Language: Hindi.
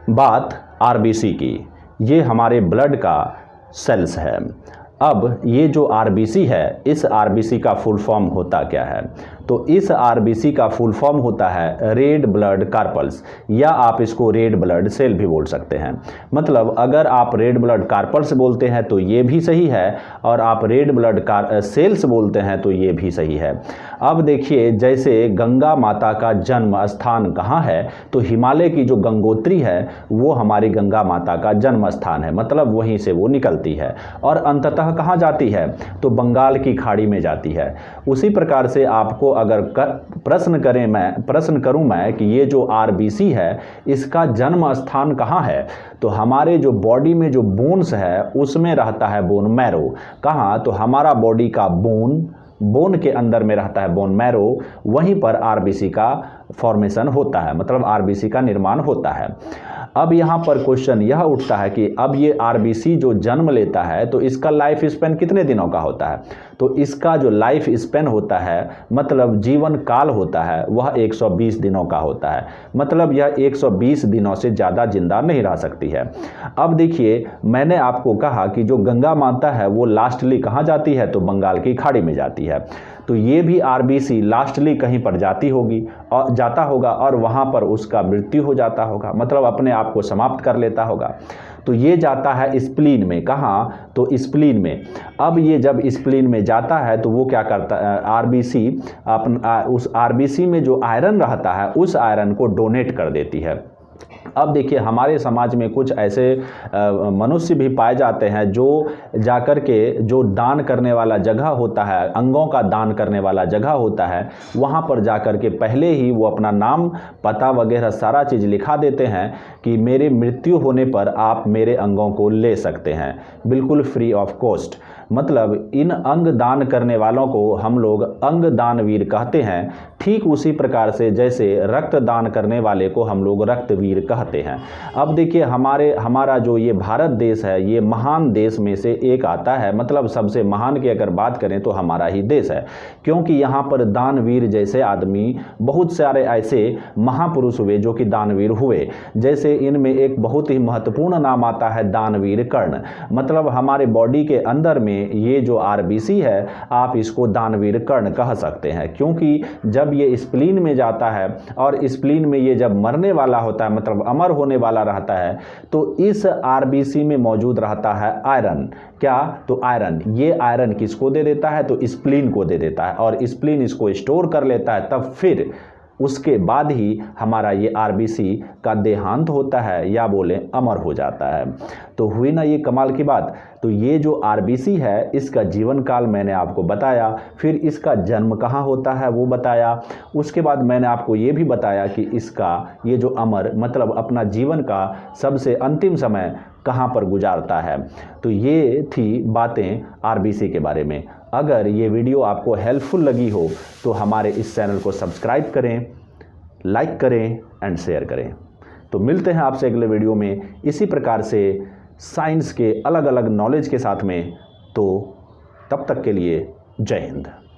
बात आरबीसी की। ये हमारे ब्लड का सेल्स है। अब ये जो आरबीसी है, इस आरबीसी का फुल फॉर्म होता क्या है? तो इस आरबीसी का फुल फॉर्म होता है रेड ब्लड कार्पल्स, या आप इसको रेड ब्लड सेल भी बोल सकते हैं। मतलब अगर आप रेड ब्लड कार्पल्स बोलते हैं तो ये भी सही है, और आप रेड ब्लड सेल्स बोलते हैं तो ये भी सही है। अब देखिए, जैसे गंगा माता का जन्म स्थान कहाँ है, तो हिमालय की जो गंगोत्री है वो हमारी गंगा माता का जन्म स्थान है, मतलब वहीं से वो निकलती है और अंततः कहाँ जाती है, तो बंगाल की खाड़ी में जाती है। उसी प्रकार से आपको अगर प्रश्न करूं मैं कि ये जो आरबीसी है इसका जन्म स्थान कहाँ है, तो हमारे जो बॉडी में जो बोन्स है उसमें रहता है बोन मैरो। कहाँ, तो हमारा बॉडी का बोन के अंदर में रहता है बोन मैरो, वहीं पर आरबीसी का फॉर्मेशन होता है, मतलब आरबीसी का निर्माण होता है। अब यहाँ पर क्वेश्चन यह उठता है कि अब ये आरबीसी जो जन्म लेता है तो इसका लाइफ स्पेन कितने दिनों का होता है, तो इसका जो लाइफ स्पेन होता है, मतलब जीवन काल होता है, वह 120 दिनों का होता है। मतलब यह 120 दिनों से ज़्यादा जिंदा नहीं रह सकती है। अब देखिए, मैंने आपको कहा कि जो गंगा माता है वो लास्टली कहाँ जाती है, तो बंगाल की खाड़ी में जाती है। तो ये भी आरबीसी लास्टली कहीं पर जाता होगा और वहाँ पर उसका मृत्यु हो जाता होगा, मतलब अपने आप को समाप्त कर लेता होगा। तो ये जाता है स्प्लीन में। कहाँ, तो स्प्लीन में। अब ये जब स्प्लीन में जाता है तो वो क्या करता है, आरबीसी उस आरबीसी में जो आयरन रहता है उस आयरन को डोनेट कर देती है। अब देखिए, हमारे समाज में कुछ ऐसे मनुष्य भी पाए जाते हैं जो जाकर के जो दान करने वाला जगह होता है, अंगों का दान करने वाला जगह होता है, वहाँ पर जाकर के पहले ही वो अपना नाम, पता वगैरह सारा चीज़ लिखा देते हैं कि मेरे मृत्यु होने पर आप मेरे अंगों को ले सकते हैं, बिल्कुल फ्री ऑफ कॉस्ट। मतलब इन अंग दान करने वालों को हम लोग अंग दानवीर कहते हैं। ठीक उसी प्रकार से जैसे रक्त दान करने वाले को हम लोग रक्तवीर कहते हैं। अब देखिए, हमारा जो ये भारत देश है ये महान देश में से एक आता है, मतलब सबसे महान की अगर बात करें तो हमारा ही देश है, क्योंकि यहाँ पर दानवीर जैसे आदमी, बहुत सारे ऐसे महापुरुष हुए जो कि दानवीर हुए। जैसे इनमें एक बहुत ही महत्वपूर्ण नाम आता है दानवीर कर्ण। मतलब हमारे बॉडी के अंदर में ये जो आरबीसी है, आप इसको दानवीर कर्ण कह सकते हैं, क्योंकि जब ये स्प्लीन में जाता है और स्प्लीन में ये जब मरने वाला होता है, मतलब अमर होने वाला रहता है, तो इस आरबीसी में मौजूद रहता है आयरन। क्या, तो आयरन। ये आयरन किसको दे देता है, तो स्प्लीन को दे देता है, और स्प्लीन इसको स्टोर कर लेता है। तब फिर उसके बाद ही हमारा ये आरबीसी का देहांत होता है, या बोले अमर हो जाता है। तो हुई ना ये कमाल की बात। तो ये जो आरबीसी है इसका जीवन काल मैंने आपको बताया, फिर इसका जन्म कहाँ होता है वो बताया, उसके बाद मैंने आपको ये भी बताया कि इसका ये जो अमर, मतलब अपना जीवन का सबसे अंतिम समय कहाँ पर गुजारता है। तो ये थी बातें आरबीसी के बारे में। अगर ये वीडियो आपको हेल्पफुल लगी हो तो हमारे इस चैनल को सब्सक्राइब करें, लाइक करें एंड शेयर करें। तो मिलते हैं आपसे अगले वीडियो में इसी प्रकार से साइंस के अलग अलग नॉलेज के साथ में। तो तब तक के लिए जय हिंद।